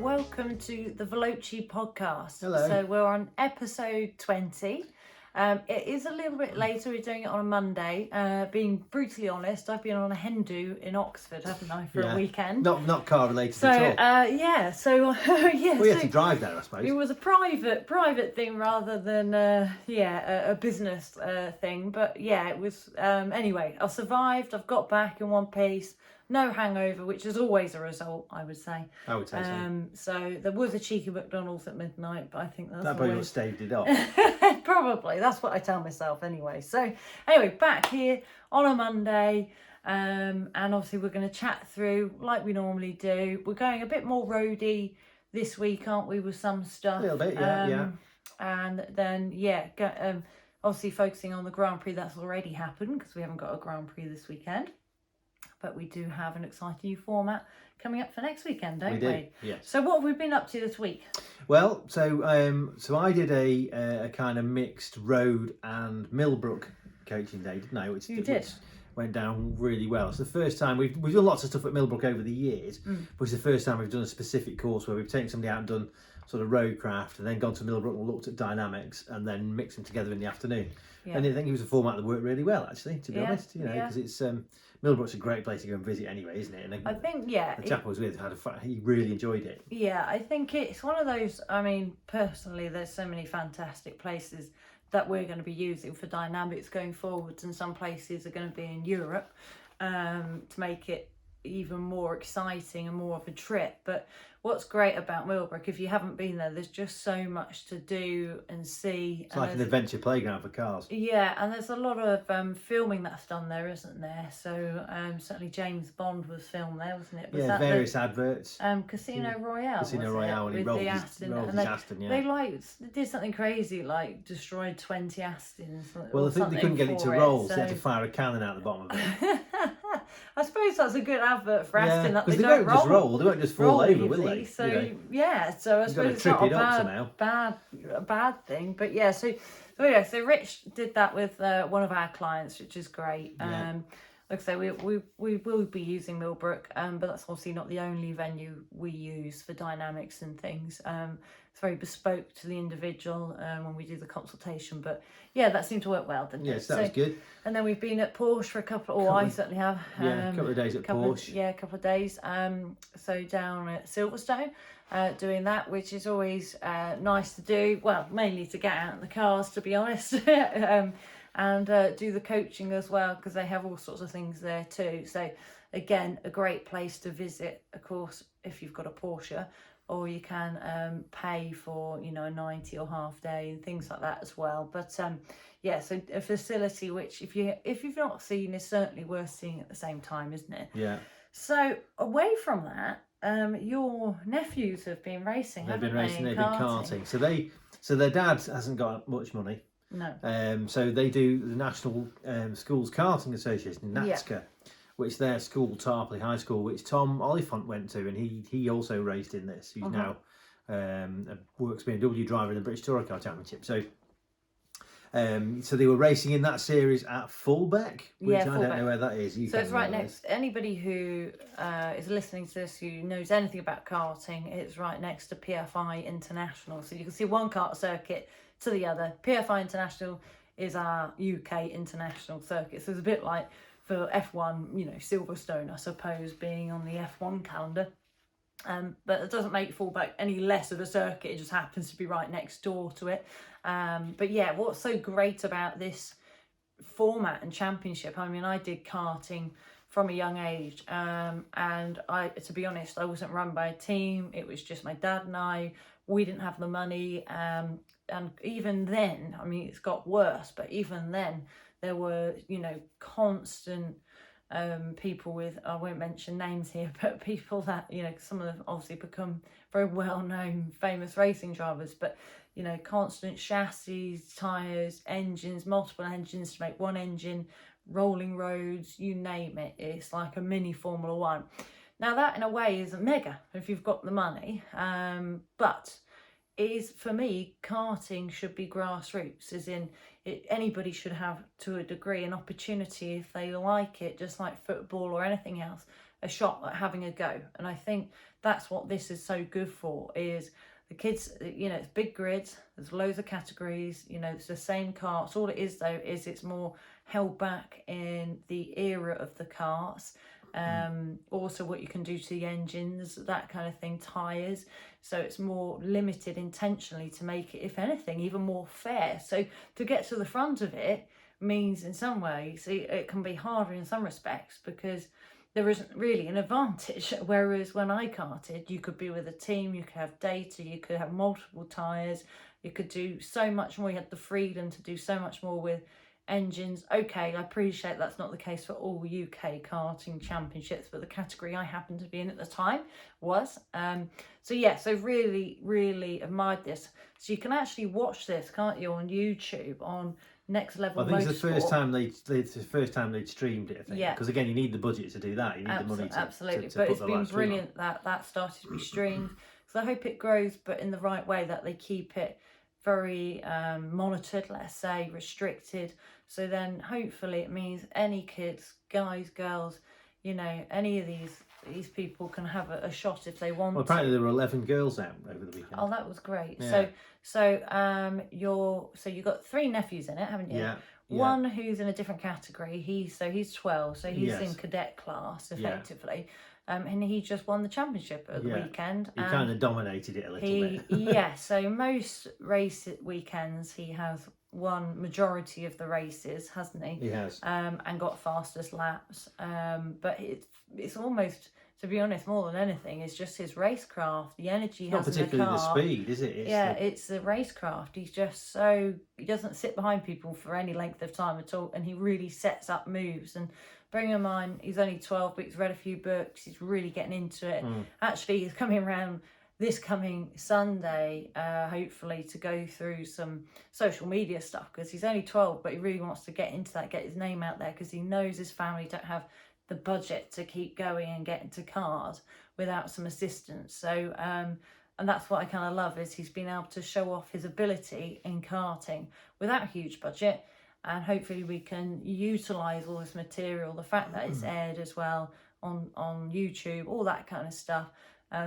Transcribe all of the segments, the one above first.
welcome to the Veloce Podcast. Hello. So we're on episode 20. It is a little bit later. We're doing it on a Monday. Being brutally honest, I've been on a hen do in Oxford, haven't I, for a weekend? Not car related So at all. We had to drive there, I suppose. It was a private thing rather than a business thing. But yeah, it was. Anyway, I survived. I've got back in one piece. No hangover, which is always a result, I would say. I would say so. So there was a cheeky McDonald's at midnight, but I think that's That probably staved it off. Probably, that's what I tell myself anyway. So anyway, back here on a Monday, and obviously we're going to chat through like we normally do. We're going a bit more roady this week, aren't we, with some stuff? A little bit, yeah. And then obviously focusing on the Grand Prix that's already happened, because we haven't got a Grand Prix this weekend. But we do have an exciting new format coming up for next weekend, don't we? Do, yes. So what have we been up to this week? Well, so I did a kind of mixed road and Millbrook coaching day, didn't I? Which went down really well. It's the first time we've done lots of stuff at Millbrook over the years, but it's the first time we've done a specific course where we've taken somebody out and done sort of roadcraft and then gone to Millbrook and looked at dynamics and then mixed them together in the afternoon. Yeah. And I think it was a format that worked really well, actually, to be honest, because it's Millbrook's a great place to go and visit anyway, isn't it? And I think, the chap I was with he really enjoyed it. Yeah, I think it's one of those, I mean, personally, there's so many fantastic places that we're going to be using for dynamics going forwards, and some places are going to be in Europe to make it even more exciting and more of a trip. But what's great about Millbrook, if you haven't been there, there's just so much to do and see. It's like an adventure playground for cars. Yeah, and there's a lot of filming that's done there, isn't there? So certainly James Bond was filmed there, wasn't it? Was that various adverts. Casino Royale. Casino Royale, and he rolled his Aston. They did something crazy, like destroyed 20 Astons. Well, I think they couldn't get it to roll, so they had to fire a cannon out the bottom of it. I suppose that's a good advert for Aston, that they don't roll. Just roll. They won't just fall over, will they? So so I suppose it's not a bad thing. But so Rich did that with one of our clients, which is great. Like I say, we will be using Millbrook, but that's obviously not the only venue we use for dynamics and things. It's very bespoke to the individual when we do the consultation. But yeah, that seemed to work well, didn't it? Yes, that was good. And then we've been at Porsche for a couple, I certainly have. A couple of days at Porsche. A couple of days. So down at Silverstone, doing that, which is always nice to do. Well, mainly to get out in the cars, to be honest. And do the coaching as well, because they have all sorts of things there too. So again, a great place to visit, of course, if you've got a Porsche, or you can pay for a 90 or half day and things like that as well. But so a facility which if you've not seen is certainly worth seeing at the same time, isn't it? Yeah. So away from that, your nephews have been racing. They've been karting. So their dad hasn't got much money. No. So they do the National Schools Karting Association, NATSCA, which their school, Tarpley High School, which Tom Oliphant went to, and he also raced in this. He's now a works BMW driver in the British Touring Car Championship. So they were racing in that series at Fulbeck, which I don't know where that is. So it's right next. Anybody who is listening to this who knows anything about karting, it's right next to PFI International. So you can see one kart circuit to the other. PFI International is our UK international circuit. So it's a bit like for F1, Silverstone, I suppose, being on the F1 calendar. But it doesn't make Fulbeck any less of a circuit. It just happens to be right next door to it. But yeah, what's so great about this format and championship, I mean, I did karting from a young age, and to be honest, I wasn't run by a team. It was just my dad and I. We didn't have the money, and even then, I mean, it's got worse, but even then there were constant people with, I won't mention names here, but people that some of them obviously become very well-known famous racing drivers, but constant chassis, tyres, engines, multiple engines to make one engine, rolling roads, you name it. It's like a mini Formula One. Now that in a way is mega if you've got the money, but for me, karting should be grassroots, as in anybody should have, to a degree, an opportunity if they like it, just like football or anything else, a shot at having a go. And I think that's what this is so good for, is the kids, you know, it's big grids, there's loads of categories, you know, it's the same karts. All it is though is it's more held back in the era of the karts. Also what you can do to the engines, that kind of thing, tyres. So it's more limited intentionally to make it, if anything, even more fair. So to get to the front of it means in some ways it can be harder in some respects, because there isn't really an advantage. Whereas when I karted, you could be with a team, you could have data, you could have multiple tyres, you could do so much more. You had the freedom to do so much more with engines. Okay, I appreciate that's not the case for all UK karting championships, but the category I happened to be in at the time was. So yeah, so really admired this. So you can actually watch this, can't you, on YouTube, on Next Level I think Motorsport. it's the first time they'd streamed it, I think. Yeah. Because again, you need the budget to do that. You need the money to absolutely. to But put it's the been live stream brilliant that started to be streamed. So I hope it grows, but in the right way, that they keep it very monitored, let's say, restricted. So then hopefully it means any kids, guys, girls, you know, any of these people can have a shot if they want. Well, apparently there were 11 girls out over the weekend. Oh, that was great. Yeah. So you've got 3 nephews in it, haven't you? Yeah. One who's in a different category. He's 12, so he's Yes. in cadet class effectively. And he just won the championship at the weekend. He kind of dominated it a little bit. Yeah, so most race weekends he has won majority of the races, hasn't he? He has. And got fastest laps. But it's almost, to be honest, more than anything, it's just his racecraft, the energy he has in the car. Not particularly the speed, is it? It's the racecraft. He's just he doesn't sit behind people for any length of time at all, and he really sets up moves. And bearing in mind, he's only 12, but he's read a few books, he's really getting into it. Actually, he's coming around this coming Sunday, hopefully, to go through some social media stuff, because he's only 12, but he really wants to get into that, get his name out there, because he knows his family don't have the budget to keep going and get into cars without some assistance. So and that's what I kind of love, is he's been able to show off his ability in karting without a huge budget, and hopefully we can utilise all this material, the fact that it's aired as well on YouTube, all that kind of stuff,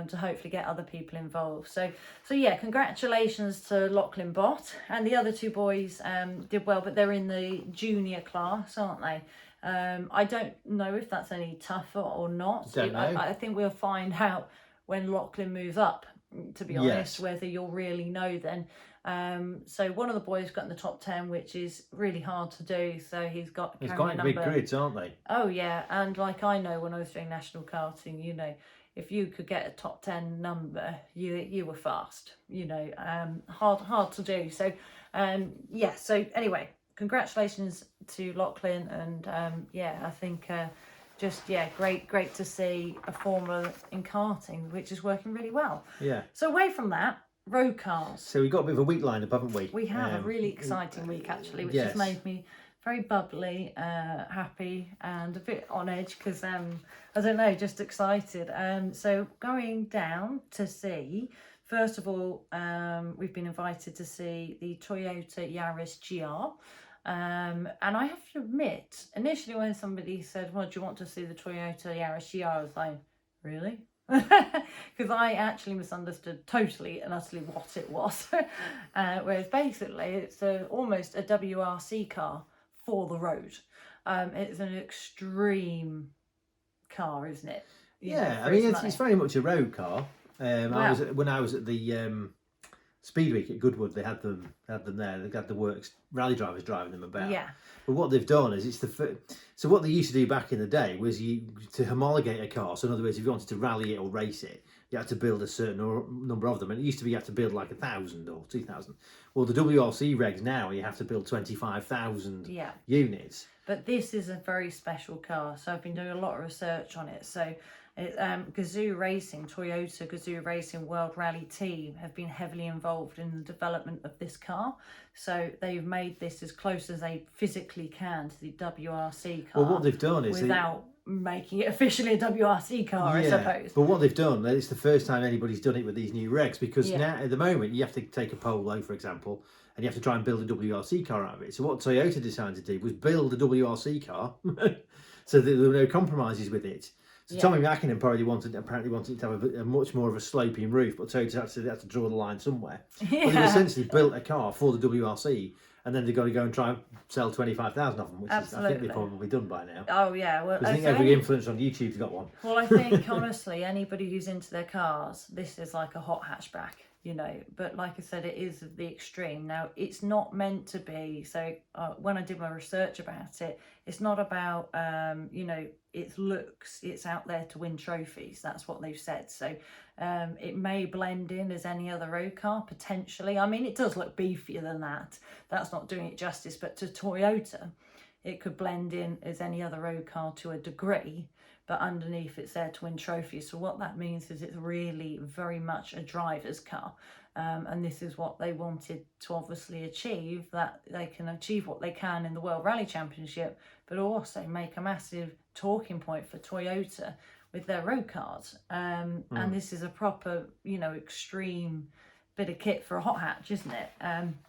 to hopefully get other people involved. So yeah, congratulations to Lachlan Bott, and the other 2 boys did well, but they're in the junior class, aren't they? I don't know if that's any tougher or not. Don't know. I think we'll find out when Lachlan moves up, to be honest, Yes. whether you'll really know then. So one of the boys got in the top 10, which is really hard to do. So he's got It's carrying quite a big number. grids, aren't they? Oh yeah, and like I know when I was doing national karting, you know, if you could get a top 10 number, you were fast. You know, hard to do. So yeah. So anyway, congratulations to Lachlan, and I think great to see a formula in karting which is working really well. Yeah. So away from that, road cars. So we've got a bit of a week lineup, haven't we? We have a really exciting week actually, which yes. has made me very bubbly, happy, and a bit on edge, because I don't know, just excited. So going down to see, first of all, we've been invited to see the Toyota Yaris GR. And I have to admit, initially when somebody said, well, do you want to see the Toyota Yaris GR, I was like, really? Because I actually misunderstood totally and utterly what it was. Whereas basically it's almost a WRC car for the road. It's an extreme car, isn't it? I mean, it's very much a road car. When I was at the Speed Week at Goodwood, they had them there. They had the works rally drivers driving them about. Yeah. But what they've done is so what they used to do back in the day was to homologate a car. So in other words, if you wanted to rally it or race it, you had to build a certain number of them. And it used to be you had to build like 1,000 or 2,000. Well, the WRC regs now, you have to build 25,000 units. But this is a very special car. So I've been doing a lot of research on it. So Gazoo Racing, Toyota Gazoo Racing World Rally Team have been heavily involved in the development of this car. So they've made this as close as they physically can to the WRC car. Well, what they've done is without making it officially a WRC car, I suppose. But what they've done, it's the first time anybody's done it with these new regs, because now at the moment you have to take a Polo, for example, and you have to try and build a WRC car out of it. So what Toyota decided to do was build a WRC car, so that there were no compromises with it. So Tommy Mackinnon apparently wanted to have a much more of a sloping roof, but Toyota had to draw the line somewhere. Yeah. But they've essentially built a car for the WRC, and then they've got to go and try and sell 25,000 of them, which is, I think they've probably done by now. Oh yeah, well, I think every influencer on YouTube's got one. Well, I think honestly, anybody who's into their cars, this is like a hot hatchback, you know. But like I said, it is the extreme. Now, it's not meant to be. So when I did my research about it, it's not about you know, its looks. It's out there to win trophies. That's what they've said. So it may blend in as any other road car potentially. I mean, it does look beefier than that. That's not doing it justice. But to Toyota, it could blend in as any other road car to a degree, but underneath it's there to win trophies. So what that means is it's really very much a driver's car. And this is what they wanted to obviously achieve, that they can achieve what they can in the World Rally Championship, but also make a massive talking point for Toyota with their road cars. And this is a proper, you know, extreme bit of kit for a hot hatch, isn't it?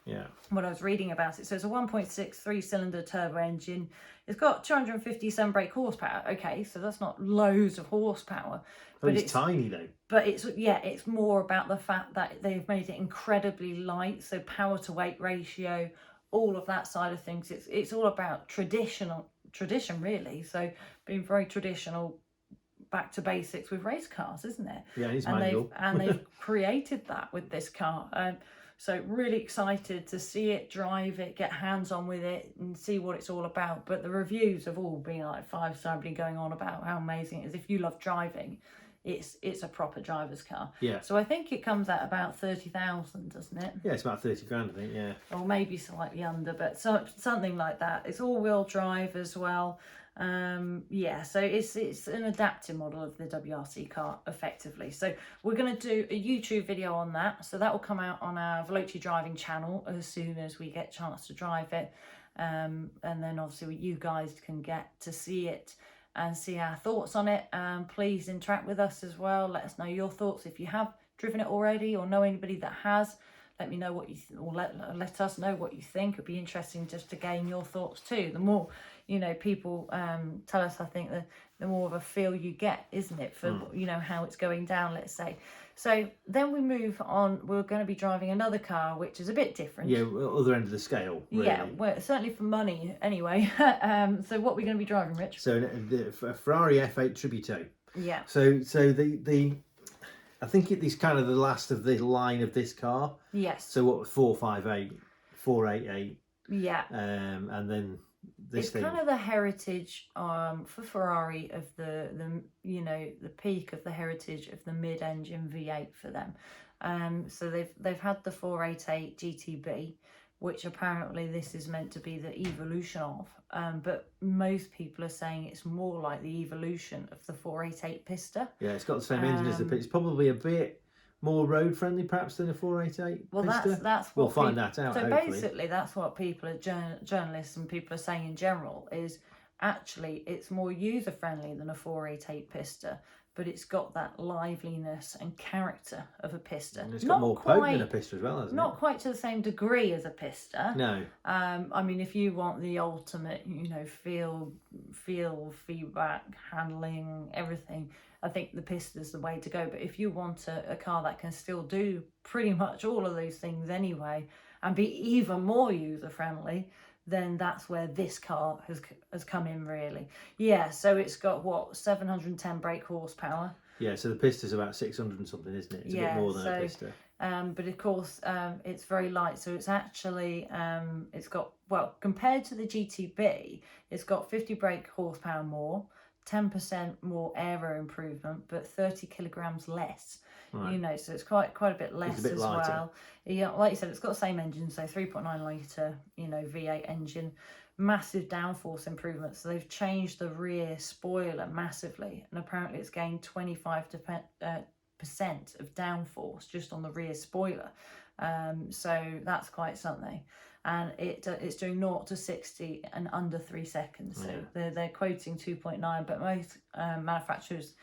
Yeah. When I was reading about it, so it's a 1.6 3-cylinder turbo engine. It's got 257 brake horsepower. Okay, so that's not loads of horsepower, but it's tiny though. But it's more about the fact that they've made it incredibly light. So power to weight ratio, all of that side of things. It's all about tradition really. So being very traditional, back to basics with race cars, isn't it? Yeah, it's manual. And they've created that with this car. So really excited to see it, drive it, get hands-on with it and see what it's all about. But the reviews have all been like 5-star, going on about how amazing it is. If you love driving, it's a proper driver's car. Yeah. So I think it comes at about 30,000, doesn't it? Yeah, it's about 30 grand, I think, yeah. Or maybe slightly under, but something like that. It's all-wheel drive as well. Yeah, so it's an adaptive model of the WRC car effectively. So we're going to do a YouTube video on that, so that will come out on our Veloce driving channel as soon as we get a chance to drive it, and then obviously you guys can get to see it and see our thoughts on it. Please interact with us as well. Let us know your thoughts if you have driven it already or know anybody that has. Let me know what you or let us know what you think. It'd be interesting just to gain your thoughts too. The more, you know, people tell us, I think the more of a feel you get, isn't it, for you know, how it's going down, let's say. So then we move on. We're going to be driving another car, which is a bit different. Yeah, other end of the scale. Really. Yeah, well, certainly for money anyway. So what are we going to be driving, Rich? So the Ferrari F8 Tributo. Yeah. So the I think it is kind of the last of the line of this car. Yes. So what, 458, 488. Yeah. And then this thing. It's kind of the heritage for Ferrari of the you know, the peak of the heritage of the mid-engine V8 for them. So they've had the 488 GTB, which apparently this is meant to be the evolution of. But most people are saying it's more like the evolution of the 488 Pista. Yeah, it's got the same engine as the Pista. It's probably a bit more road friendly perhaps than a 488 well Pista. That's what we'll find that out. So hopefully. Basically that's what people are journalists and people are saying in general, is actually it's more user friendly than a 488 Pista, but it's got that liveliness and character of a Pista. And it's got more poke than a Pista as well, hasn't it? Not quite to the same degree as a Pista. No. I mean, if you want the ultimate, you know, feel, feedback, handling, everything, I think the Pista's the way to go. But if you want a car that can still do pretty much all of those things anyway and be even more user friendly, then that's where this car has come in, really. Yeah, so it's got, what, 710 brake horsepower. Yeah, so the Pista's about 600 and something, isn't it? It's a bit more than a Pista. But of course, it's very light. So it's actually, it's got, well, compared to the GTB, it's got 50 brake horsepower more, 10% more aero improvement, but 30 kilograms less. Right. You know, so it's quite a bit less as well. Yeah, like you said, it's got the same engine, so 3.9 litre, you know, V8 engine. Massive downforce improvements. So they've changed the rear spoiler massively, and apparently it's gained 25% of downforce just on the rear spoiler. So that's quite something. And it's doing 0 to 60 in under 3 seconds. So they're quoting 2.9, but most manufacturers,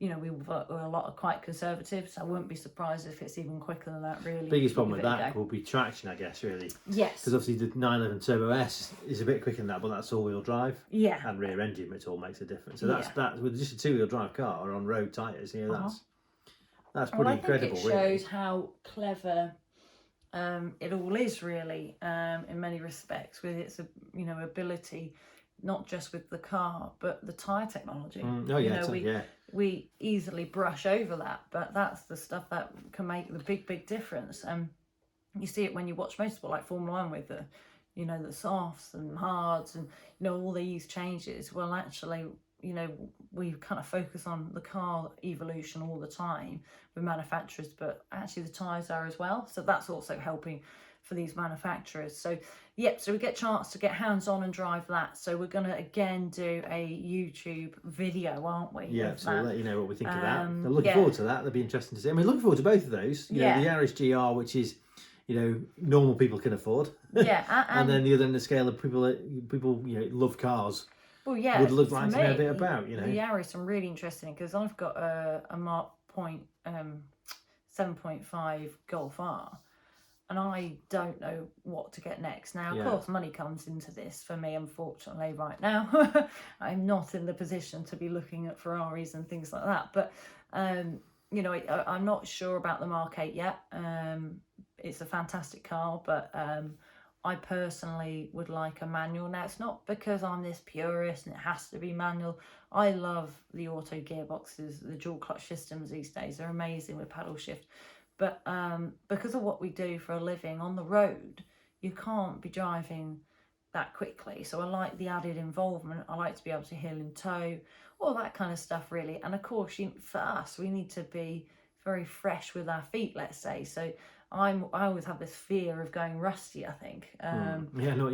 we're a lot of quite conservative, so I wouldn't be surprised if it's even quicker than that, really. Biggest problem with that will be traction, I guess, really. Yes. Because obviously the 911 Turbo S is a bit quicker than that, but that's all-wheel drive. Yeah. And rear engine, which all makes a difference. So that's with just a two-wheel drive car or on road tyres, that's pretty incredible, really. It shows how clever it all is, really, in many respects, with its ability, not just with the car but the tyre technology. We easily brush over that, but that's the stuff that can make the big difference. You see it when you watch motorsport, like Formula 1, with the softs and hards and all these changes. Well, actually, we kind of focus on the car evolution all the time with manufacturers, but actually the tyres are as well. So that's also helping for these manufacturers. So so we get a chance to get hands-on and drive that. So we're going to again do a YouTube video, aren't we? Yeah, so we'll let you know what we think of that. I'm looking forward to that. That'll be interesting to see. I mean, looking forward to both of those. The Yaris GR, which is normal people can afford. And then the other end of the scale of people love cars. Well, yeah, would look like to know a bit about, The Yaris, I'm really interested in, because I've got a Mark Point 7.5 Golf R, and I don't know what to get next. Now, of course, money comes into this for me, unfortunately, right now. I'm not in the position to be looking at Ferraris and things like that, but I'm not sure about the Mark 8 yet. It's a fantastic car, but I personally would like a manual. Now, it's not because I'm this purist and it has to be manual. I love the auto gearboxes, the dual clutch systems these days. They're amazing with paddle shift. But because of what we do for a living on the road, you can't be driving that quickly. So I like the added involvement. I like to be able to heel and toe, all that kind of stuff, really. And of course, for us, we need to be very fresh with our feet, let's say. So I always have this fear of going rusty, I think. I know what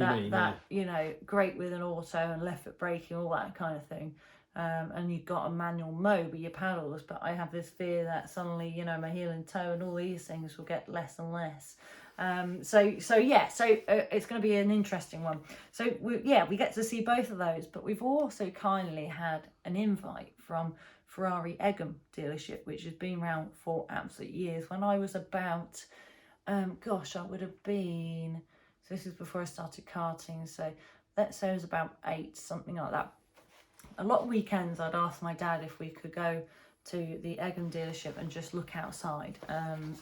you mean. Great with an auto and left foot braking, all that kind of thing. And you've got a manual mode with your paddles, but I have this fear that suddenly, my heel and toe and all these things will get less and less. So it's going to be an interesting one. So we get to see both of those, but we've also kindly had an invite from Ferrari Egham dealership, which has been around for absolute years. When I was about, I would have been, so this is before I started karting, so let's say I was about 8, something like that. A lot of weekends I'd ask my dad if we could go to the Egham dealership and just look outside,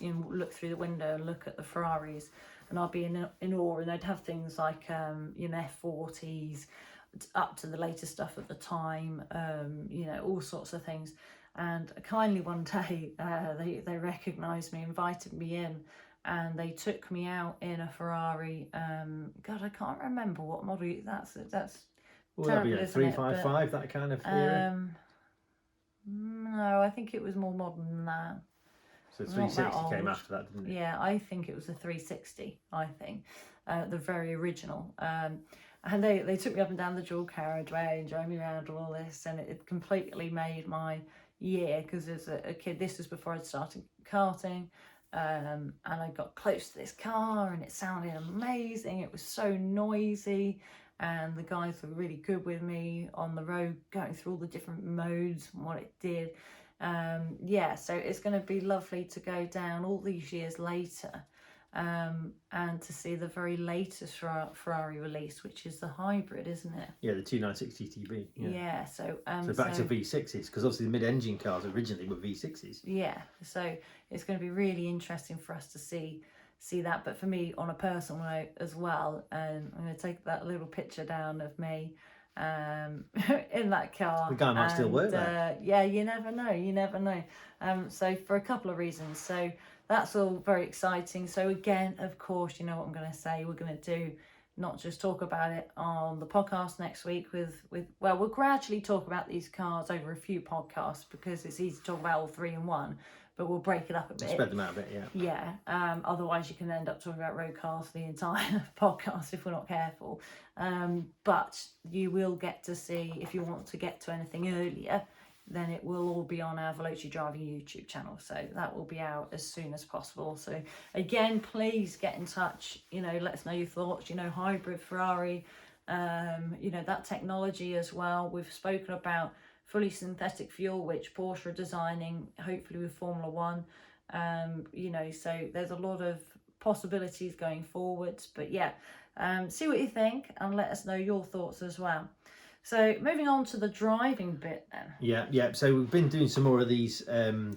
look through the window and look at the Ferraris, and I'd be in awe, and they'd have things like F40s up to the latest stuff at the time, all sorts of things. And kindly one day they recognised me, invited me in, and they took me out in a Ferrari. I can't remember what model that's. Well, that'd be a 355, that kind of era. No, I think it was more modern than that. So 360 came after that, didn't it? Yeah, I think it was a 360, the very original. And they took me up and down the dual carriageway and drove me around all this, and it completely made my year, because as a kid, this was before I'd started karting, and I got close to this car and it sounded amazing. It was so noisy, and the guys were really good with me on the road, going through all the different modes and what it did. So it's going to be lovely to go down all these years later and to see the very latest Ferrari release, which is the hybrid, isn't it? Yeah, the 296 GTB. Yeah, so back to V6s, because obviously the mid-engine cars originally were V6s. Yeah, so it's going to be really interesting for us to see that. But for me, on a personal note as well, I'm going to take that little picture down of me in that car. The guy might still work there. Yeah, you never know. So for a couple of reasons. So that's all very exciting. So again, of course, you know what I'm going to say. We're going to do not just talk about it on the podcast next week we'll gradually talk about these cars over a few podcasts, because it's easy to talk about all three in one, but we'll break it up a bit. Spread them out a bit, yeah. Yeah. Otherwise, you can end up talking about road cars for the entire podcast if we're not careful. But you will get to see, if you want to get to anything earlier, then it will all be on our Veloce Driving YouTube channel. So that will be out as soon as possible. So again, please get in touch. Let us know your thoughts. Hybrid Ferrari, that technology as well. We've spoken about fully synthetic fuel, which Porsche are designing, hopefully with Formula One. You know, so there's a lot of possibilities going forwards. But yeah, see what you think and let us know your thoughts as well. So moving on to the driving bit then. Yeah. So we've been doing some more of these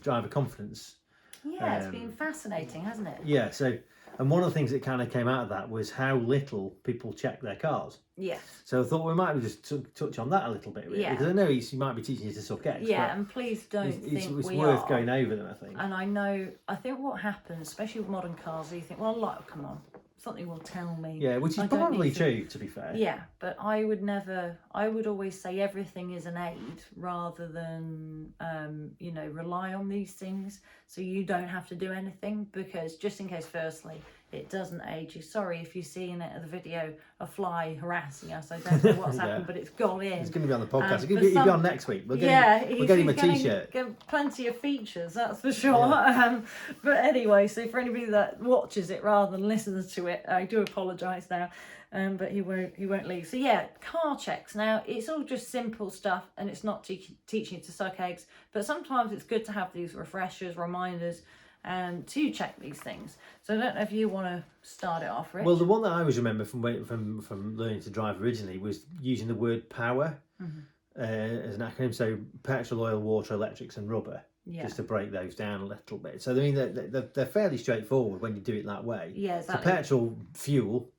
driver confidence. Yeah, it's been fascinating, hasn't it? Yeah. So, and one of the things that kind of came out of that was how little people check their cars. Yes. So I thought we might just touch on that a little bit, really, Yeah. because I know he might be teaching you to suck eggs. Yeah, and please don't it's think worth going over them, I think. And I think what happens, especially with modern cars, you think, well, like, come on, something will tell me. Yeah, which is probably true, to be fair. Yeah, but I would always say everything is an aid rather than, you know, rely on these things so you don't have to do anything, because just in case, firstly, it doesn't aid you. Sorry if you've seen it at the video, a fly harassing us. I don't know what's happened, but it's gone in. It's going to be on the podcast. He'll be on next week. We'll get him a t-shirt. Get plenty of features, that's for sure. Yeah. But anyway, so for anybody that watches it rather than listens to it, I do apologise now. But he won't leave. So yeah, car checks. Now it's all just simple stuff, and it's not teaching you to suck eggs. But sometimes it's good to have these refreshers, reminders, to check these things. So I don't know if you want to start it off, Rich. Well, the one that I always remember from learning to drive originally was using the word power as an acronym. So petrol, oil, water, electrics, and rubber. Yeah. Just to break those down a little bit. So I mean they're fairly straightforward when you do it that way. Yeah, exactly. So petrol, fuel.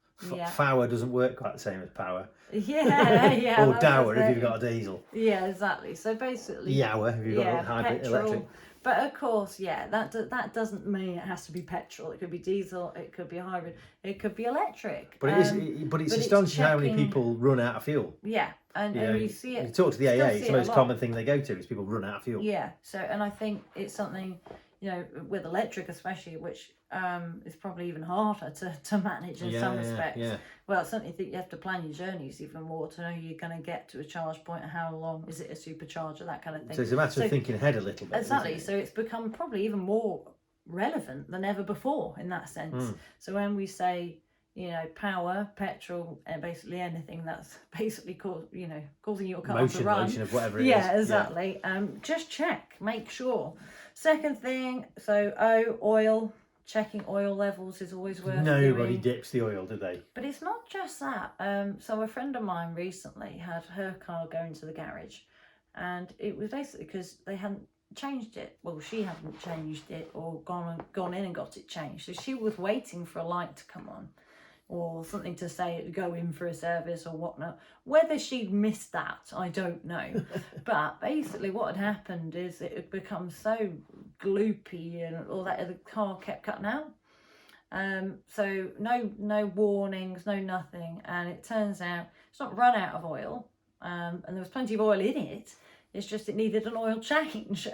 Power doesn't work quite the same as power. Yeah. Or dower if you've got a diesel. Yeah, exactly. So basically. Yower if you've got a hybrid petrol, electric. But of course, that doesn't mean it has to be petrol. It could be diesel. It could be hybrid. It could be electric. But it's astonishing how many people run out of fuel. Yeah, and you see it. You talk to the AA. It's the most common thing they go to is people run out of fuel. Yeah. So, and I think it's something, you know, with electric especially, which is probably even harder to manage in some respects. Yeah. Well, I certainly think you have to plan your journeys even more to know you're going to get to a charge point and how long, is it a supercharger, that kind of thing. So it's a matter of thinking ahead a little bit. Exactly. So it's become probably even more relevant than ever before in that sense. So when we say, you know, power, petrol, and basically anything that's basically causing your car to run. Motion of whatever it is. Yeah, exactly. Just check, make sure. Second thing, so oil. Checking oil levels is always worth Nobody doing. dips the oil, do they? But it's not just that. So a friend of mine recently had her car go into the garage, and it was basically because they hadn't changed it. Well, she hadn't changed it or gone in and got it changed. So she was waiting for a light to come on, or something to say it go in for a service or whatnot. Whether she'd missed that, I don't know. But basically what had happened is it had become so gloopy and all that, the car kept cutting out. So no warnings, no nothing. And it turns out it's not run out of oil. And there was plenty of oil in it. It's just it needed an oil change.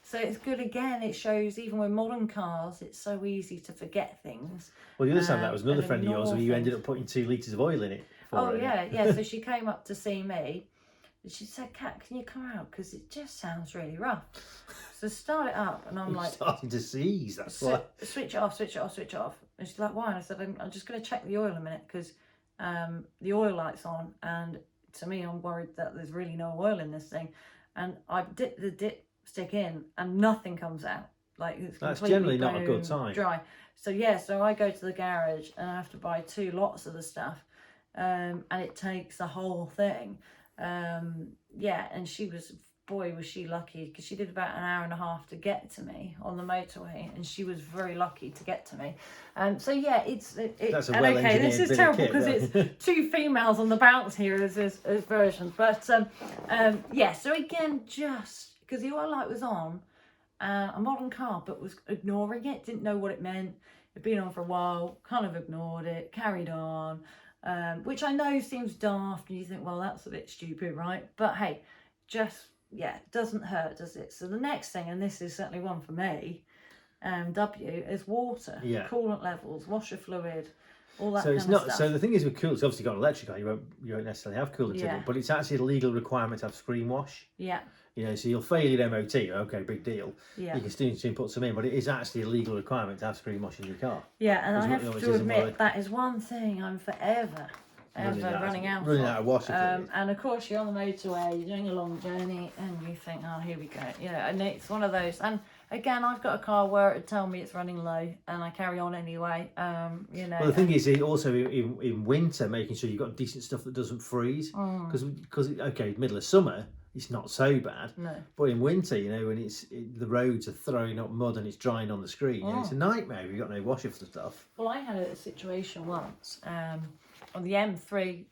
So it's good again. It shows even with modern cars, it's so easy to forget things. Well, the other time that was another friend of yours who you ended up putting 2 litres of oil in it. Yeah. So she came up to see me. And she said, "Kat, can you come out? Because it just sounds really rough." So start it up, and I'm like, starting to seize. That's why. Switch it off. And she's like, "Why?" And I said, "I'm just going to check the oil a minute because the oil light's on, and to me, I'm worried that there's really no oil in this thing." And I dip the dipstick in, and nothing comes out. Like it's that's generally not a good sign. Dry. So so I go to the garage and I have to buy 2 lots of the stuff, and it takes the whole thing. And she was lucky because she did about an hour and a half to get to me on the motorway, and she was very lucky to get to me. That's a okay. This is terrible because it's 2 females on the bounce here as versions, but so again, just because the oil light was on, a modern car, but was ignoring it, didn't know what it meant. It'd been on for a while, kind of ignored it, carried on. Which I know seems daft, and you think, well, that's a bit stupid, right? But hey, doesn't hurt, does it? So the next thing, and this is certainly one for me, is water, coolant levels, washer fluid, all that. So it's not. Stuff. So the thing is with coolant, it's obviously got an electric car. You won't necessarily have coolant in it, but it's actually a legal requirement to have screen wash. Yeah. You know, so you'll fail your MOT. Okay, big deal. Yeah. You can still put some in, but it is actually a legal requirement to have screen wash in your car. Yeah, and I have to admit that is one thing I'm forever running out of washer fluid. And of course, you're on the motorway, you're doing a long journey, and you think, oh, here we go. And it's one of those. And again, I've got a car where it'd tell me it's running low, and I carry on anyway. Well, the thing is, also in winter, making sure you've got decent stuff that doesn't freeze. Because okay, middle of summer, it's not so bad. No. But in winter, when the roads are throwing up mud and it's drying on the screen, it's a nightmare. You've got no washer for the stuff. Well, I had a situation once on the M3.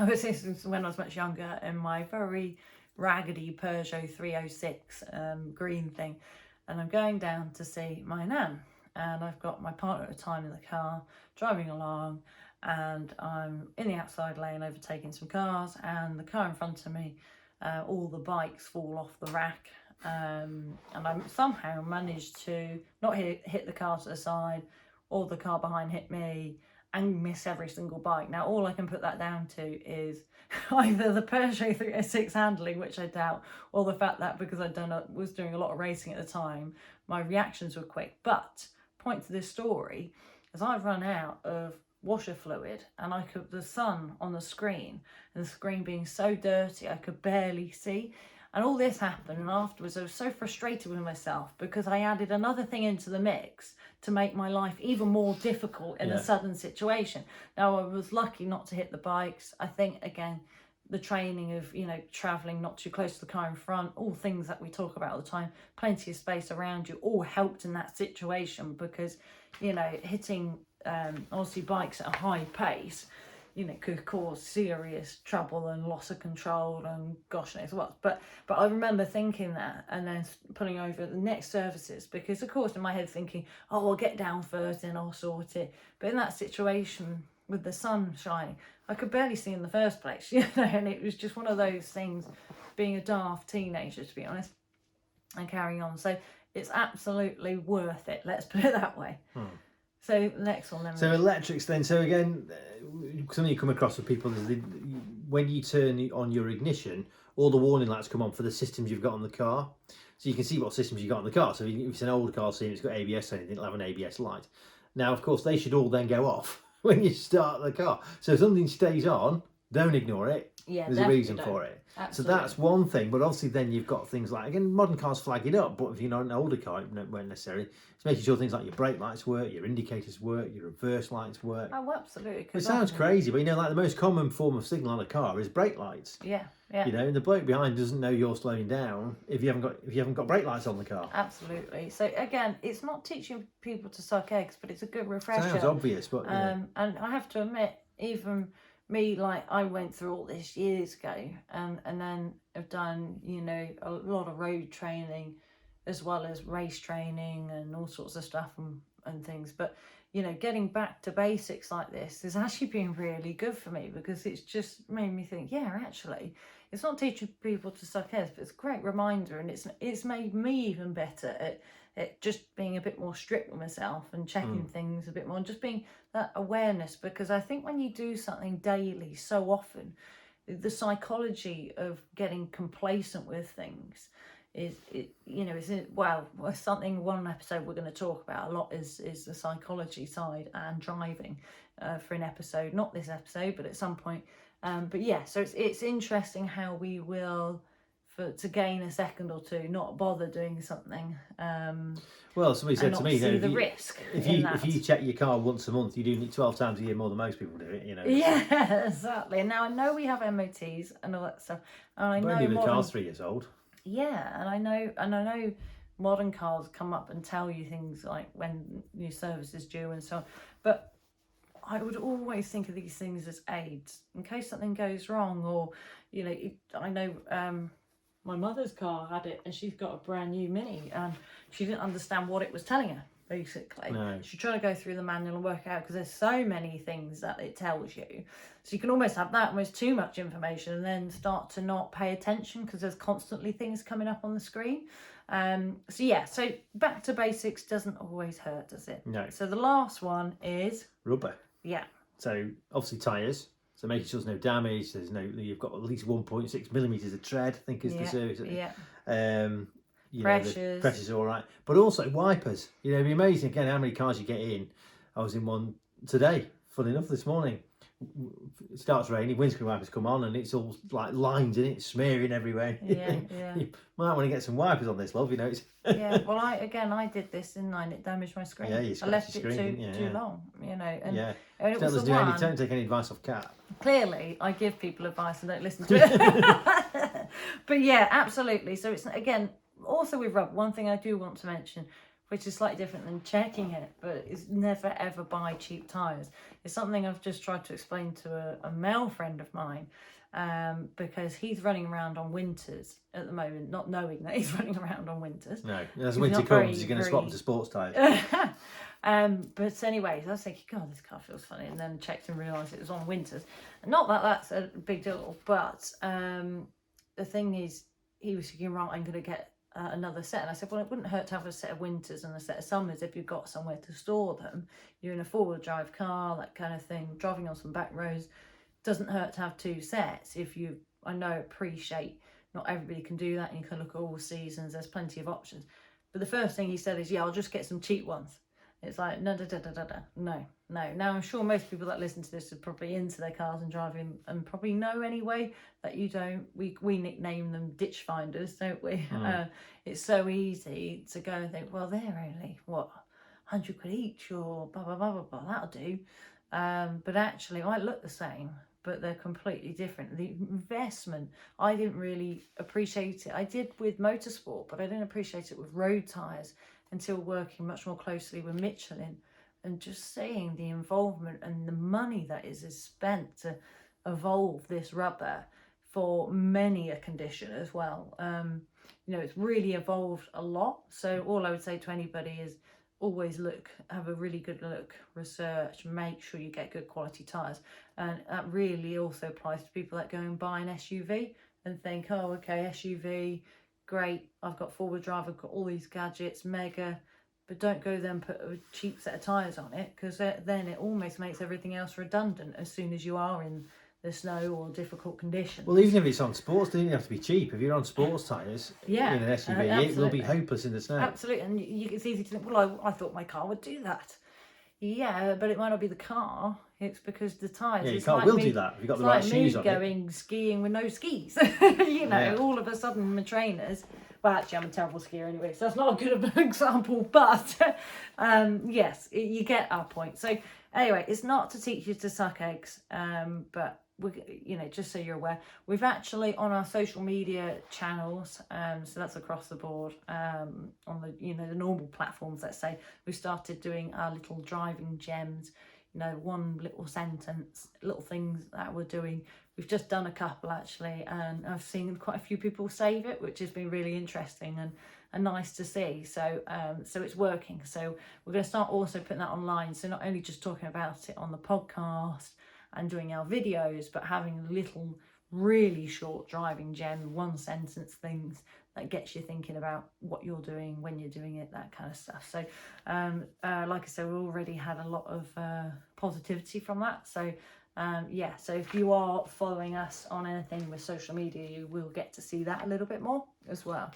This is when I was much younger, in my very raggedy Peugeot 306 green thing, and I'm going down to see my nan, and I've got my partner at the time in the car driving along, and I'm in the outside lane overtaking some cars, and the car in front of me, all the bikes fall off the rack, and I somehow managed to not hit the car to the side, or the car behind hit me, and miss every single bike. Now, all I can put that down to is either the Peugeot 306 handling, which I doubt, or the fact that because I was doing a lot of racing at the time, my reactions were quick. But point to this story is I've run out of washer fluid, and the sun on the screen, and the screen being so dirty I could barely see. And all this happened, and afterwards I was so frustrated with myself because I added another thing into the mix to make my life even more difficult in a sudden situation. Now, I was lucky not to hit the bikes. I think, again, the training of, travelling not too close to the car in front, all things that we talk about all the time, plenty of space around you, all helped in that situation because, hitting, obviously, bikes at a high pace, could cause serious trouble and loss of control and gosh knows what. But I remember thinking that and then pulling over the next services because, of course, in my head thinking, oh, I'll get down first and I'll sort it. But in that situation with the sun shining, I could barely see in the first place, and it was just one of those things, being a daft teenager, to be honest, and carrying on. So it's absolutely worth it, let's put it that way. So the next one then. So electrics then. So again, something you come across with people is when you turn on your ignition, all the warning lights come on for the systems you've got on the car. So you can see what systems you've got on the car. So if it's an older car, seeing it's got ABS or anything, it'll have an ABS light. Now, of course, they should all then go off when you start the car. So if something stays on, don't ignore it. Yeah, there's a reason for it. Absolutely. So that's one thing, but obviously then you've got things like, again, modern cars flag it up, but if you're not an older car, it won't necessarily. It's making sure things like your brake lights work, your indicators work, your reverse lights work. Oh, absolutely. It sounds crazy, but like the most common form of signal on a car is brake lights. Yeah. And the bloke behind doesn't know you're slowing down if you haven't got brake lights on the car. Absolutely. So again, it's not teaching people to suck eggs, but it's a good refresher. Sounds obvious, but and I have to admit, even me, like I went through all this years ago, and then I've done a lot of road training as well as race training and all sorts of stuff and things. But getting back to basics like this has actually been really good for me because it's just made me think, actually, it's not teaching people to suck eggs, but it's a great reminder, and it's made me even better at just being a bit more strict with myself and checking things a bit more and just being that awareness, because I think when you do something daily so often, the psychology of getting complacent with things something, one episode we're going to talk about a lot is the psychology side and driving for an episode, not this episode, but at some point. So it's interesting how we will, to gain a second or two, not bother doing something. Well, somebody said to me, the risk. If you check your car once a month, you're doing it 12 times a year more than most people do it. Yeah, exactly. And now I know we have MOTs and all that stuff, and I know the car's 3 years old. Yeah, and I know modern cars come up and tell you things like when new service is due and so on. But I would always think of these things as aids in case something goes wrong, or I know my mother's car had it, and she's got a brand new Mini, and she didn't understand what it was telling her. Basically, she's trying to go through the manual and work out, because there's so many things that it tells you, so you can almost have that almost too much information and then start to not pay attention because there's constantly things coming up on the screen. So back to basics doesn't always hurt, does it? No. So the last one is rubber. Yeah. So obviously tyres. So making sure there's no damage. You've got at least 1.6 millimeters of tread, I think is the service. Yeah. Pressures. Pressures all right, but also wipers. It'd be amazing again how many cars you get in. I was in one today, funny enough, this morning, it starts raining, windscreen wipers come on, and it's all like lines in it, smearing everywhere. Yeah. You might want to get some wipers on this, love. You know. It's Yeah. Well, I did this, didn't I? And it damaged my screen. Yeah, you I scratched left your it screen, too long. You know. And, yeah. and it was the one. Don't take any advice off Kat. Clearly, I give people advice and don't listen to it. But yeah, absolutely. So it's again also with rubber. One thing I do want to mention, which is slightly different than checking it, but is never ever buy cheap tyres. It's something I've just tried to explain to a male friend of mine, because he's running around on winters at the moment, not knowing that he's running around on winters. No, as winter comes, you're going to swap them to sports tyres. But anyways, I was thinking, God, this car feels funny, and then checked and realised it was on winters. Not that that's a big deal, but the thing is, he was thinking, right, I'm going to get another set. And I said, well, it wouldn't hurt to have a set of winters and a set of summers if you've got somewhere to store them. You're in a four-wheel drive car, that kind of thing, driving on some back roads. Doesn't hurt to have two sets if you, I know, appreciate not everybody can do that, and you can look at all seasons, there's plenty of options. But the first thing he said is, yeah, I'll just get some cheap ones. It's like, no. Now, I'm sure most people that listen to this are probably into their cars and driving, and probably know anyway that you don't. We nickname them ditch finders, don't we? It's so easy to go and think, well, they're only, what, 100 quid each, or blah, blah, blah, blah, blah, that'll do. But actually, I look the same, but they're completely different. The investment, I didn't really appreciate it. I did with motorsport, but I didn't appreciate it with road tyres until working much more closely with Michelin and just seeing the involvement and the money that is spent to evolve this rubber for many a condition as well. It's really evolved a lot. So all I would say to anybody is always have a really good look, research, make sure you get good quality tyres. And that really also applies to people that go and buy an SUV and think, oh, okay, SUV, great, I've got four-wheel drive, I've got all these gadgets, mega, but don't go then put a cheap set of tyres on it, because then it almost makes everything else redundant as soon as you are in the snow or difficult conditions. Well, even if it's on sports, it doesn't have to be cheap. If you're on sports tyres in an SUV, it will be hopeless in the snow. Absolutely, and it's easy to think, well, I thought my car would do that. Yeah, but it might not be the car. It's because the tyres. Yeah, your car will do that if you've got the right shoes on it. It's like me going skiing with no skis. All of a sudden my trainers. Well, actually, I'm a terrible skier anyway, so that's not a good example. But yes, you get our point. So anyway, it's not to teach you to suck eggs, but just so you're aware, we've actually on our social media channels, so that's across the board, on the the normal platforms, let's say, we started doing our little driving gems, one little sentence, little things that we're doing. We've just done a couple actually, and I've seen quite a few people save it, which has been really interesting and nice to see. So so it's working. So we're going to start also putting that online, so not only just talking about it on the podcast and doing our videos, but having little really short driving gem, one sentence things that gets you thinking about what you're doing, when you're doing it, that kind of stuff. So like I said, we already had a lot of positivity from that. So so if you are following us on anything with social media, you will get to see that a little bit more as well.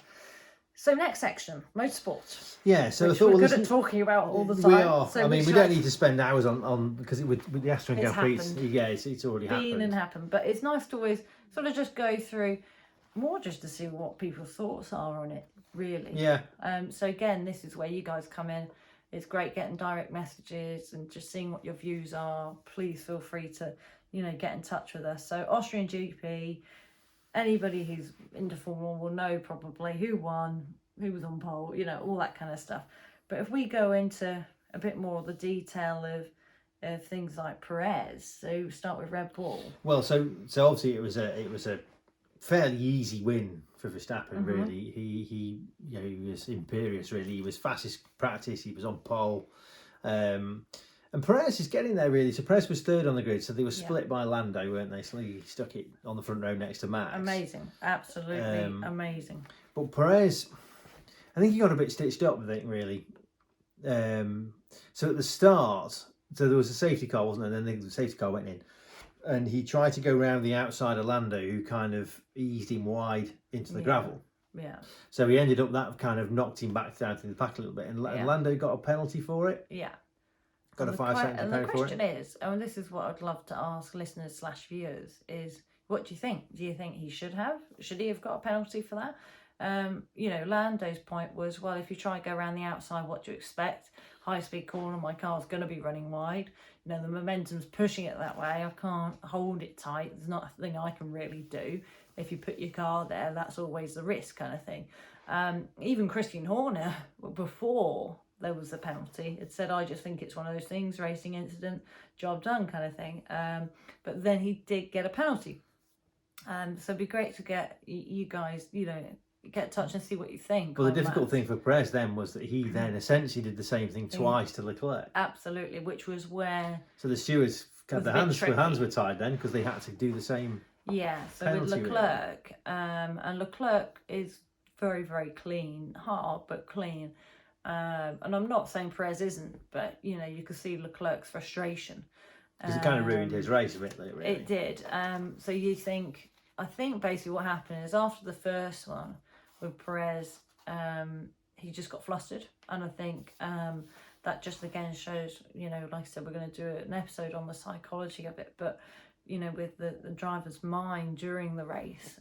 So next section, motorsport. Yeah, so which I thought we're good at talking about all the time. We are. So we don't need to spend hours on because with the Aston Grand Prix, it's already happened. But it's nice to always sort of just go through more just to see what people's thoughts are on it, really. Yeah. So again, this is where you guys come in. It's great getting direct messages and just seeing what your views are. Please feel free to, get in touch with us. So Austrian GP, anybody who's into Formula 1 will know probably who won, who was on pole, all that kind of stuff. But if we go into a bit more of the detail of things like Perez, so start with Red Bull. Well, so obviously it was a fairly easy win for Verstappen. Really, he was imperious. Really, he was fastest practice. He was on pole. And Perez is getting there, really. So Perez was third on the grid, so they were split by Lando, weren't they? So he stuck it on the front row next to Max. Amazing. Absolutely amazing. But Perez, I think he got a bit stitched up with it, really. So at the start, so there was a safety car, wasn't there? And then the safety car went in. And he tried to go around the outside of Lando, who kind of eased him wide into the gravel. Yeah. So he ended up, that kind of knocked him back down to the pack a little bit. And Lando got a penalty for it. Yeah. got a 5 second And the penalty for question it. is, and this is what I'd love to ask listeners / viewers, is what do you think? Do you think he should he have got a penalty for that? Lando's point was, well, if you try and go around the outside, what do you expect? High speed corner, my car's going to be running wide. The momentum's pushing it that way. I can't hold it tight. There's not a thing I can really do. If you put your car there, that's always the risk kind of thing. Even Christian Horner, before there was a penalty, had said, I just think it's one of those things, racing incident, job done kind of thing. But then he did get a penalty. So it'd be great to get you guys, get in touch and see what you think. Well, the difficult thing for Perez then was that he then essentially did the same thing twice to Leclerc. Absolutely, which was where... So the stewards had their hands were tied then because they had to do the same. Yeah, so with Leclerc, and Leclerc is very, very clean, hard but clean. And I'm not saying Perez isn't, but, you could see Leclerc's frustration. Because it kind of ruined his race a bit, really. It did. So I think basically what happened is after the first one with Perez, he just got flustered. And I think that just again shows, like I said, we're going to do an episode on the psychology of it, but, with the driver's mind during the race,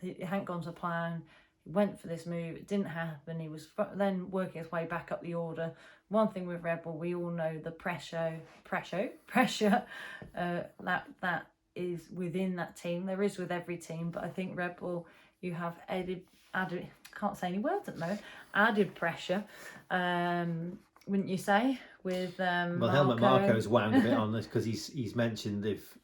it hadn't gone to plan. He went for this move, it didn't happen. He was then working his way back up the order. One thing with Red Bull, we all know the pressure that is within that team. There is with every team, but I think Red Bull, you have added can't say any words at the moment, added pressure, wouldn't you say? With well, Helmut Marko's wound a bit on this because he's mentioned if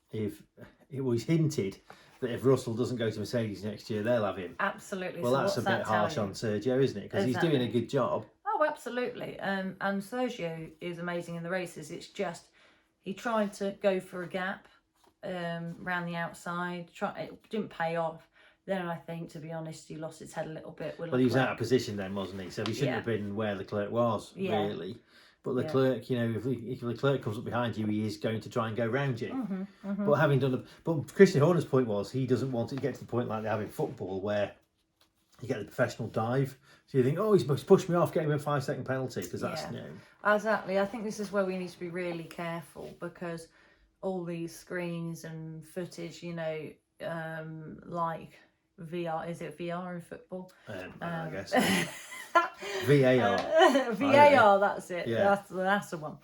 it was hinted that if Russell doesn't go to Mercedes next year, they'll have him. Absolutely. Well, that's a bit harsh on Sergio, isn't it? Because he's doing a good job. Oh, absolutely. And Sergio is amazing in the races. It's just he tried to go for a gap around the outside. It didn't pay off. Then I think, to be honest, he lost his head a little bit. Well, he was out of position then, wasn't he? So he shouldn't have been where Leclerc was, really. But Leclerc, if Leclerc comes up behind you, he is going to try and go round you. But having done but Christian Horner's point was he doesn't want it to get to the point like they have in football where you get the professional dive. So you think, oh, he's pushed me off, get him a 5 second penalty because that's Exactly. I think this is where we need to be really careful because all these screens and footage, like VR, is it VR in football? I guess. VAR. VAR, that's it. Yeah. That's the one.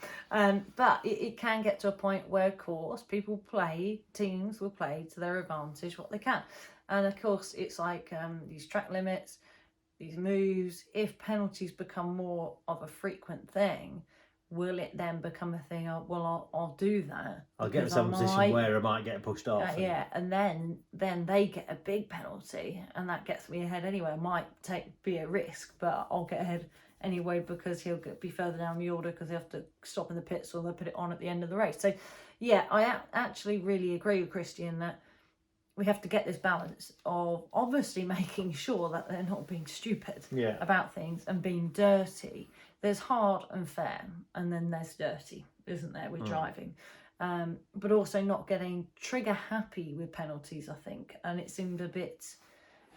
But it can get to a point where, of course, teams will play to their advantage what they can. And, of course, it's like these track limits, these moves. If penalties become more of a frequent thing, will it then become a thing of, well, I'll do that. I'll get in some position where I might get pushed off. And then they get a big penalty and that gets me ahead anyway. It might be a risk, but I'll get ahead anyway because he'll be further down the order because they have to stop in the pits or they'll put it on at the end of the race. So, I actually really agree with Christian that we have to get this balance of obviously making sure that they're not being stupid about things and being dirty. There's hard and fair, and then there's dirty, isn't there, with driving. But also not getting trigger happy with penalties, I think. And it seemed a bit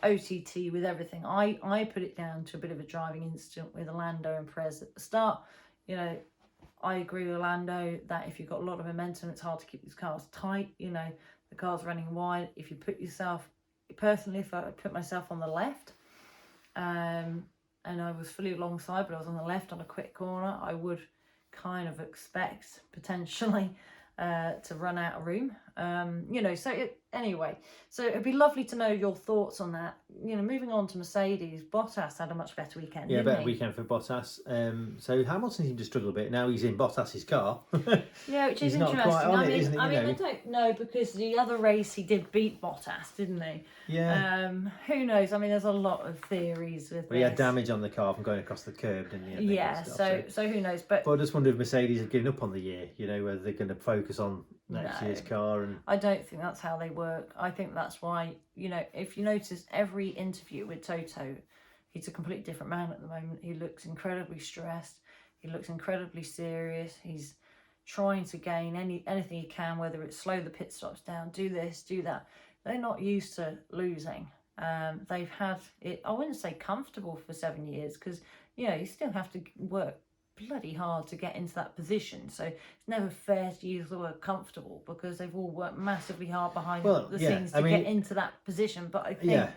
OTT with everything. I put it down to a bit of a driving incident with Lando and Perez at the start. I agree with Lando that if you've got a lot of momentum, it's hard to keep these cars tight. The car's running wide. If you put yourself, personally, if I put myself on the left, and I was fully alongside, but I was on the left on a quick corner, I would kind of expect potentially to run out of room. So it'd be lovely to know your thoughts on that. Moving on to Mercedes, Bottas had a much better weekend. Yeah, better weekend for Bottas. So Hamilton seemed to struggle a bit. Now he's in Bottas's car. Yeah, which is he's interesting. Not quite on it, isn't he? I don't know because the other race he did beat Bottas, didn't he? Yeah. Who knows? There's a lot of theories with this. He had damage on the car from going across the curb, didn't he? Yeah. So who knows? But I just wonder if Mercedes have given up on the year. Whether they're going to focus on next year's car. And I don't think that's how they work. I think that's why, if you notice every interview with Toto, he's a completely different man at the moment. He looks incredibly stressed. He looks incredibly serious. He's trying to gain anything he can, whether it's slow the pit stops down, do this, do that. They're not used to losing. They've had it, I wouldn't say comfortable for 7 years because, you still have to work bloody hard to get into that position. So it's never fair to use the word comfortable, because they've all worked massively hard behind the scenes to get into that position. But I think,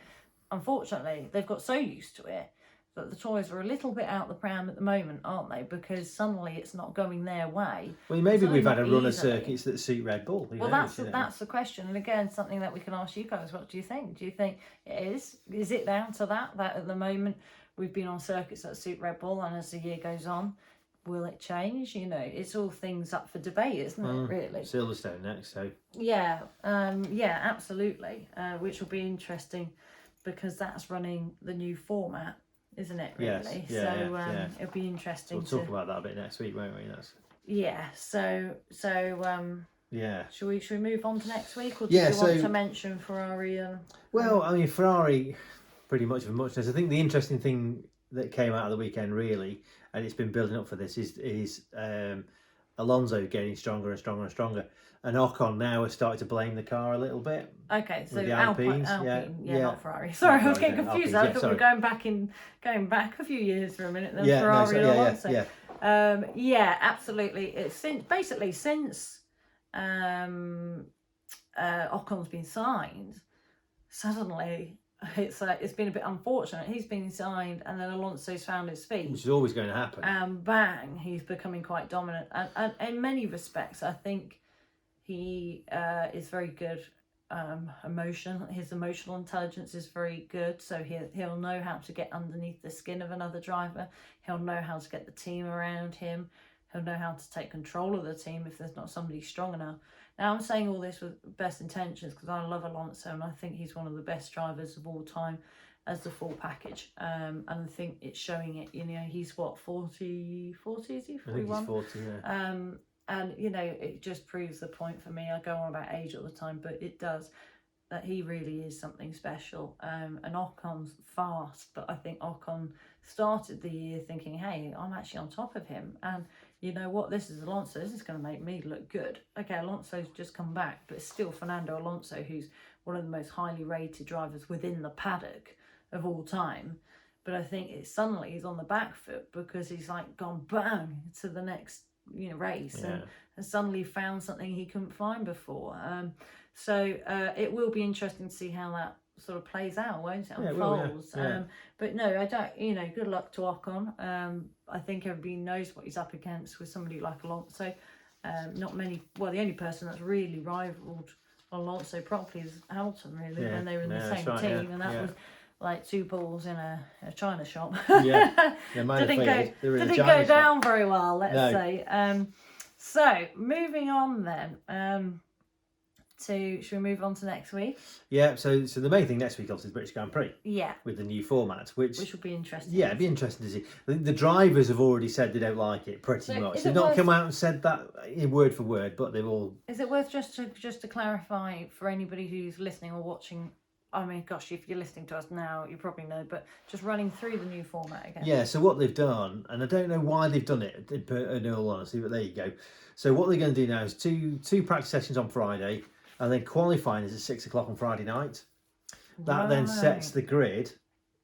unfortunately, they've got so used to it that the toys are a little bit out the pram at the moment, aren't they? Because suddenly it's not going their way. Well, maybe we've had a run of circuits that suit Red Bull. Well, that's the question. And again, something that we can ask you guys. What do you think? Do you think it is? Is it down to that at the moment we've been on circuits that suit Red Bull, and as the year goes on, will it change? You know, it's all things up for debate, isn't it, really? Silverstone next, so... Yeah, absolutely. Which will be interesting, because that's running the new format, isn't it, really? Yes. It'll be interesting. So we'll talk about that a bit next week, won't we? Yeah, yeah. Should we move on to next week, or do you want to mention Ferrari? Well, I mean, Ferrari, pretty much of a muchness. I think the interesting thing that came out of the weekend, really, and it's been building up for this, is Alonso getting stronger and stronger and stronger. And Ocon now has started to blame the car a little bit. Okay, so the Alpine, not Ferrari. Sorry, I was getting confused. I thought we were going back a few years for a minute. Then Ferrari and Alonso. Absolutely. It's since Ocon's been signed, suddenly it's been a bit unfortunate. He's been signed, and then Alonso's found his feet, which is always going to happen. And bang, he's becoming quite dominant. And in many respects, I think he is very good. His emotional intelligence is very good, so he'll know how to get underneath the skin of another driver. He'll know how to get the team around him. He'll know how to take control of the team if there's not somebody strong enough. Now, I'm saying all this with best intentions, because I love Alonso and I think he's one of the best drivers of all time as the full package. And I think it's showing it. You know, he's what, 40 is he? 41? I think he's 40, yeah. And, you know, it just proves the point for me. I go on about age all the time, but it does, that he really is something special. And Ocon's fast, but I think Ocon started the year thinking, hey, I'm actually on top of him. And you know what? This is Alonso. This is going to make me look good. Okay, Alonso's just come back, but it's still Fernando Alonso, who's one of the most highly rated drivers within the paddock of all time. But I think suddenly he's on the back foot, because he's like gone bang to the next race, and suddenly found something he couldn't find before. So it will be interesting to see how that sort of plays out, won't it? Unfolds. But no, I don't. Good luck to Ocon. I think everybody knows what he's up against with somebody like Alonso. Not many. Well, the only person that's really rivaled Alonso properly is Hamilton, really, when they were in the same team, and that was like two balls in a china shop. Didn't go down very well, let's say. So moving on then. Should we move on to next week? Yeah, so the main thing next week obviously is British Grand Prix. Yeah. With the new format, which will be interesting. Yeah, it'd be interesting to see. I think the drivers have already said they don't like it pretty much. They've not come out and said that in word for word, but they've all. Is it worth just to clarify for anybody who's listening or watching? I mean, gosh, if you're listening to us now, you probably know, but just running through the new format again. Yeah, so what they've done, and I don't know why they've done it, in all honesty, but there you go. So what they're going to do now is two practice sessions on Friday, and then qualifying is at 6 o'clock on Friday night. That then sets the grid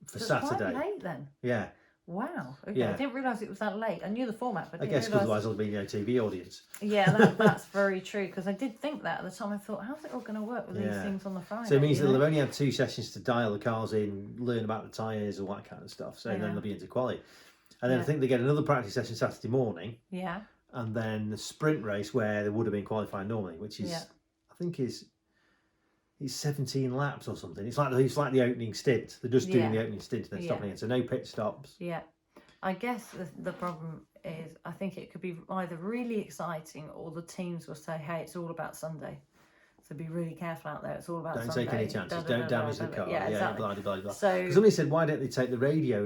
for Saturday. It's quite late then. Yeah. Wow. Okay. Yeah. I didn't realise it was that late. I knew the format, but I guess otherwise it'll be TV audience. Yeah, that's very true, because I did think that at the time. I thought, how's it all going to work with these things on the Friday? So it means that they'll only have 2 sessions to dial the cars in, learn about the tyres, all that kind of stuff. So then they'll be into quali. And then I think they get another practice session Saturday morning. Yeah. And then the sprint race where they would have been qualifying normally, which is, I think is 17 laps or something. It's like the opening stint. They're just doing the opening stint and then stopping it. So no pit stops. Yeah. I guess the problem is, I think it could be either really exciting, or the teams will say, hey, it's all about Sunday. So be really careful out there. It's all about Sunday. Don't take any chances. Don't damage the car. Yeah, exactly. Blah, blah, blah, blah. So somebody said, why don't they take the radio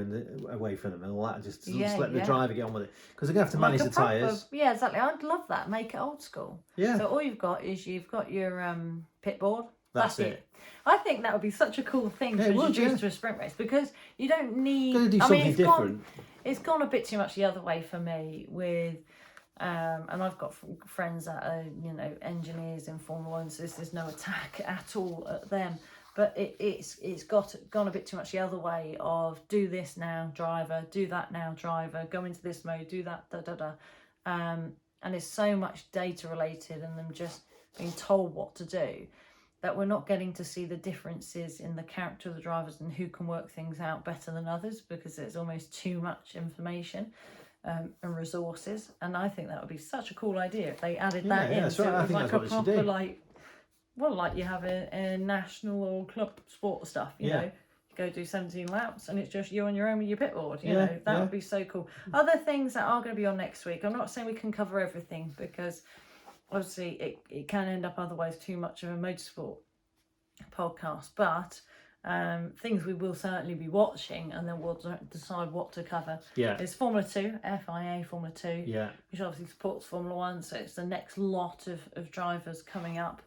away from them and all that? Just let the driver get on with it. Because they're going to have to manage the tyres. Yeah, exactly. I'd love that. Make it old school. Yeah. So all you've got your pit board. That's it. I think that would be such a cool thing to introduce to a sprint race, because you don't need. Got to do something different. It's gone a bit too much the other way for me with, and I've got friends that are engineers in Formula 1, so there's no attack at all at them. but it's gone a bit too much the other way of do this now, driver, do that now, driver, go into this mode, do that, and there's so much data related and them just being told what to do, that we're not getting to see the differences in the character of the drivers and who can work things out better than others, because there's almost too much information and resources. And I think that would be such a cool idea if they added that in. That's right. I think that's what it should do. Like you have a national or club sport stuff, you know, you go do 17 laps and it's just you on your own with your pit board, you know, that would be so cool. Other things that are going to be on next week, I'm not saying we can cover everything, because obviously it can end up otherwise too much of a motorsport podcast, but things we will certainly be watching, and then we'll decide what to cover. There's Formula 2, FIA Formula 2, which obviously supports Formula 1, so it's the next lot of drivers coming up.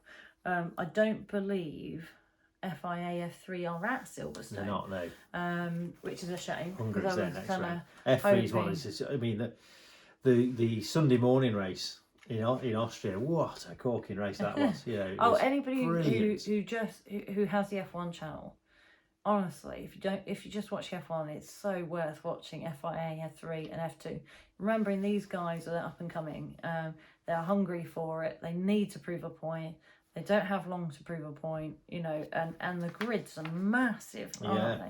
I don't believe FIA F3 are at Silverstone. They're not, no. Which is a shame. Hungary's their next round. F3 is one of the, I mean, the Sunday morning race in Austria, what a corking race that was. You know, anybody who has the F1 channel, honestly, if you just watch F1, it's so worth watching FIA, F3 and F2. Remembering these guys are up and coming, they're hungry for it, they need to prove a point. They don't have long to prove a point, you know, and the grids are massive, aren't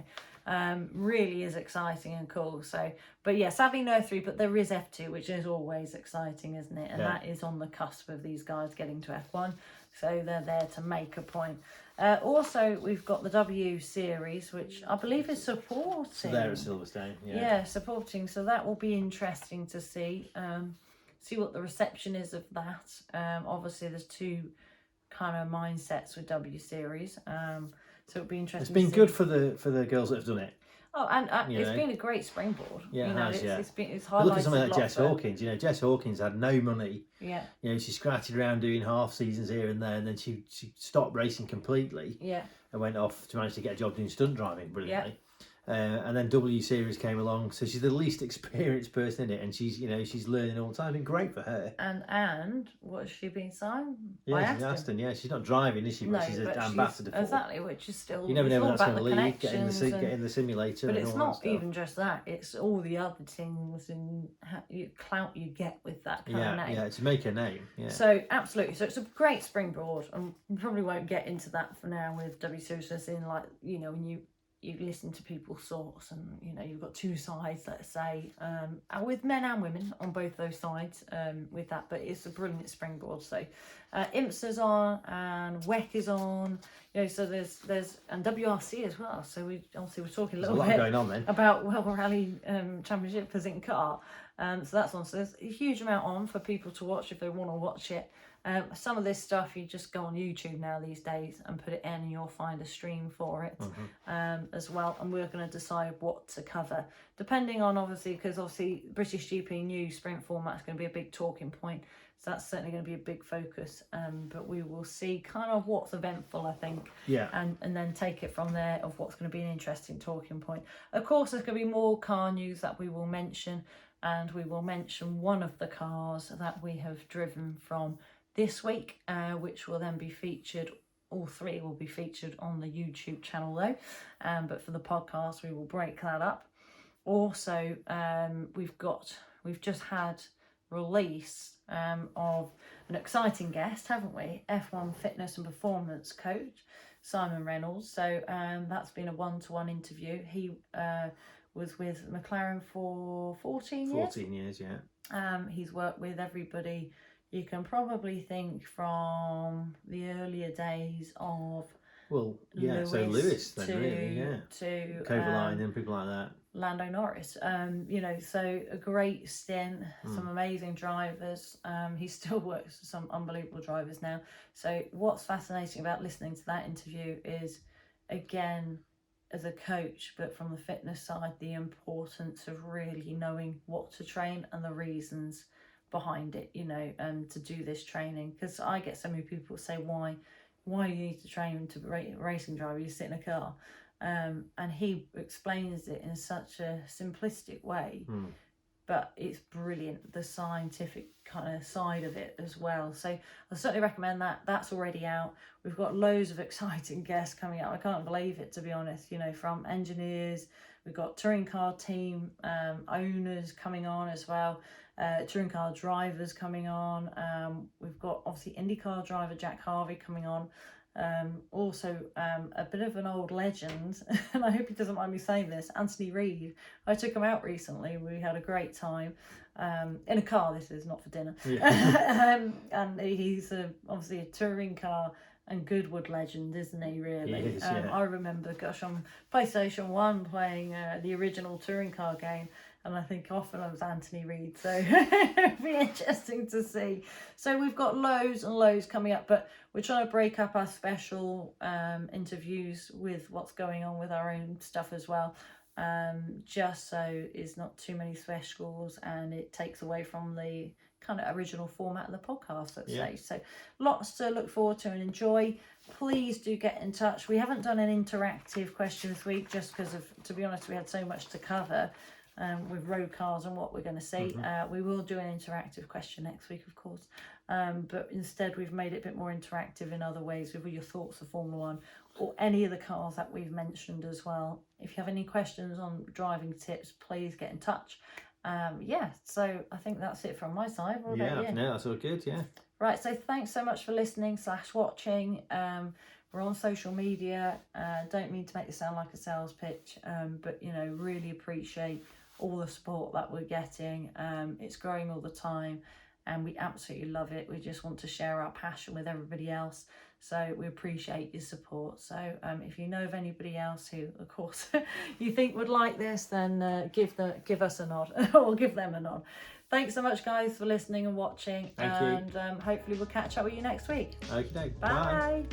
they? Really is exciting and cool. So, but yeah, sadly no F3, but there is F2, which is always exciting, isn't it? And that is on the cusp of these guys getting to F1. So they're there to make a point. Also, we've got the W Series, which I believe is supporting. So they're at Silverstone, Yeah, supporting. So that will be interesting to see. See what the reception is of that. Obviously, there's two kind of mindsets with W Series, so it'll be interesting. It's been good for the girls that have done it. It's been a great springboard. Yeah, it's highlighted. Look at something like Jess Hawkins. You know, Jess Hawkins had no money. Yeah. You know, she scratched around doing half seasons here and there, and then she stopped racing completely. Yeah. And went off to manage to get a job doing stunt driving brilliantly. Yeah. And then W Series came along, so she's the least experienced person in it, and she's learning all the time. Been great for her. And what has she been signed? Yeah, she's Aston. Yeah, she's not driving, is she? But she's an ambassador for. Exactly, which is still. You never know when that's going to leave. Get in the simulator. But and it's all not that even just that; it's all the other things and clout you get with that kind of name. Yeah, to make a name. Yeah. So absolutely, so it's a great springboard, and we probably won't get into that for now with W Series. As in, like, you know, when you listen to people's thoughts, and you know, you've got two sides, let's say, with men and women on both those sides, with that, but it's a brilliant springboard. So IMSA's on and WEC is on, you know, so there's and WRC as well. So we're talking a little bit going on then about World Rally Championship for Zinc Car, so that's on. So there's a huge amount on for people to watch if they want to watch it. Some of this stuff you just go on YouTube now these days and put it in, and you'll find a stream for it as well. And we're going to decide what to cover, depending on because British GP new sprint format is going to be a big talking point. So that's certainly going to be a big focus. But we will see kind of what's eventful, I think. Yeah. And then take it from there of what's going to be an interesting talking point. Of course, there's going to be more car news that we will mention, and we will mention one of the cars that we have driven from this week, which will then be featured. All three will be featured on the YouTube channel though, but for the podcast we will break that up. Also, we've just had release of an exciting guest, haven't we? F1 fitness and performance coach Simon Reynolds. So that's been a one-to-one interview. He was with McLaren for 14 years. 14 years, yeah. He's worked with everybody you can probably think from the earlier days of Lewis then, to Kovalainen and people like that. Lando Norris, you know, so a great stint, some amazing drivers. He still works with some unbelievable drivers now. So what's fascinating about listening to that interview is, again, as a coach, but from the fitness side, the importance of really knowing what to train and the reasons behind it, you know, to do this training. Because I get so many people say, why do you need to train to be a racing driver? You sit in a car. And he explains it in such a simplistic way but it's brilliant, the scientific kind of side of it as well. So I certainly recommend that. That's already out. We've got loads of exciting guests coming out. I can't believe it, to be honest, you know, from engineers. We've got touring car team owners coming on as well, touring car drivers coming on. We've got obviously IndyCar driver Jack Harvey coming on. Also a bit of an old legend, and I hope he doesn't mind me saying this, Anthony Reid. I took him out recently. We had a great time in a car. This is not for dinner. Yeah. And he's obviously a touring car and Goodwood legend, isn't he, really? He is, yeah. I remember, gosh, on PlayStation 1 playing the original touring car game, and I think often it was Anthony Reid, so it'd be interesting to see. So we've got loads and loads coming up, but we're trying to break up our special interviews with what's going on with our own stuff as well, just so it's not too many specials and it takes away from the kind of original format of the podcast, let's say. So lots to look forward to and enjoy. Please do get in touch. We haven't done an interactive question this week just because of, to be honest, we had so much to cover with road cars and what we're going to see. We will do an interactive question next week, of course, but instead we've made it a bit more interactive in other ways with your thoughts of Formula One or any of the cars that we've mentioned as well. If you have any questions on driving tips, please get in touch. So I think that's it from my side. What about you? No, that's all good. Right, so thanks so much for listening / watching. We're on social media. Don't mean to make it sound like a sales pitch, but you know, really appreciate all the support that we're getting. It's growing all the time and we absolutely love it. We just want to share our passion with everybody else, so we appreciate your support. So if you know of anybody else who, of course, you think would like this, then give us a nod or give them a nod. Thanks so much, guys, for listening and watching. Thank you. And hopefully we'll catch up with you next week. Okay. Bye.